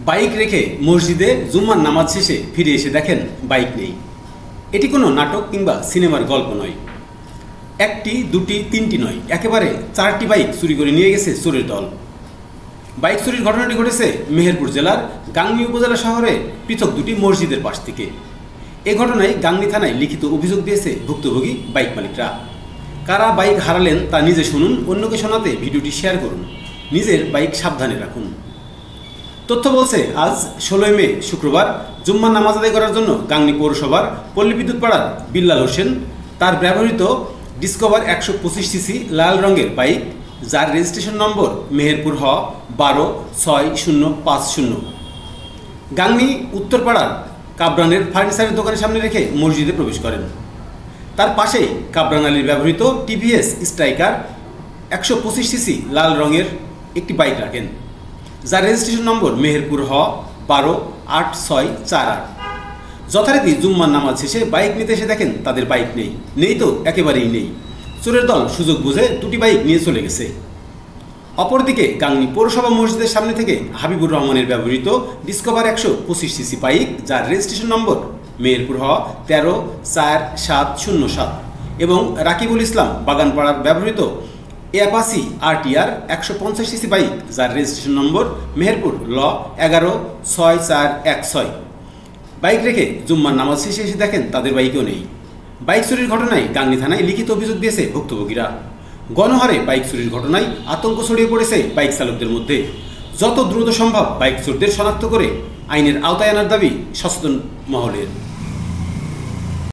Bike রেখে মসজিদে জুম্মার নামাজ শেষে ফিরে এসে দেখেন বাইক নেই। এটি কোনো নাটক কিংবা সিনেমার গল্প নয়। একটি, দুটি, তিনটি নয়, একেবারে 4টি বাইক চুরি করে নিয়ে গেছে চোরের দল। বাইক চুরির ঘটনাটি ঘটেছে মেহেরপুর জেলার গাংনী উপজেলা শহরে পৃথক দুটি মসজিদের পাশ থেকে। এ ঘটনায় গাংনী থানায় লিখিত অভিযোগ দিয়েছে ভুক্তভোগী বাইক মালিকরা। কারা বাইক হারালেন তা নিজে শুনুন, অন্যকে শোনাতে ভিডিওটি শেয়ার করুন, নিজের বাইক সাবধানে রাখুন। তথ্য বলছে, আজ 16 মে শুক্রবার জুম্মার নামাজ আদায় করার জন্য গাংনী পৌরসভার পল্লী বিদ্যুৎ পাড়ার বিল্লাল হোসেন তার ব্যবহৃত ডিসকভার 125 সিসি লাল রঙের বাইক, যার রেজিস্ট্রেশন নম্বর মেহেরপুর হ 126050, গাংনী উত্তরপাড়ার কাবরানের ফার্নিচারের দোকানের সামনে রেখে মসজিদে প্রবেশ করেন। তার পাশেই কাবরান আলীর ব্যবহৃত টিভিএস স্ট্রাইকার 125 সিসি লাল রঙের একটি বাইক রাখেন, যার রেজিস্ট্রেশন নম্বর মেহেরপুর হ 128648। যথারীতি জুম্মার নামাজ শেষে বাইক নিতে এসে দেখেন তাদের বাইক নেই তো একেবারেই নেই। চোরের দল সুযোগ বুঝে দুটি বাইক নিয়ে চলে গেছে। অপরদিকে গাংনী পৌরসভা মসজিদের সামনে থেকে হাবিবুর রহমানের ব্যবহৃত ডিসকভার 125 সিসি বাইক, যার রেজিস্ট্রেশন নম্বর মেহেরপুর হ 134707, এবং রাকিবুল ইসলাম বাগানপাড়ার ব্যবহৃত অ্যাপাচি আরটিআর 150 সিসি বাইক, যার রেজিস্ট্রেশন নম্বর মেহেরপুর ল 116416। বাইক রেখে জুম্মার নামাজ শেষে এসে দেখেন তাদের বাইকও নেই। বাইক চুরির ঘটনায় গাংনী থানায় লিখিত অভিযোগ দিয়েছে ভুক্তভোগীরা। গণহারে বাইক চুরির ঘটনায় আতঙ্ক ছড়িয়ে পড়েছে বাইক চালকদের মধ্যে। যত দ্রুত সম্ভব বাইক চোরদের শনাক্ত করে আইনের আওতায় আনার দাবি সচেতন মহলের।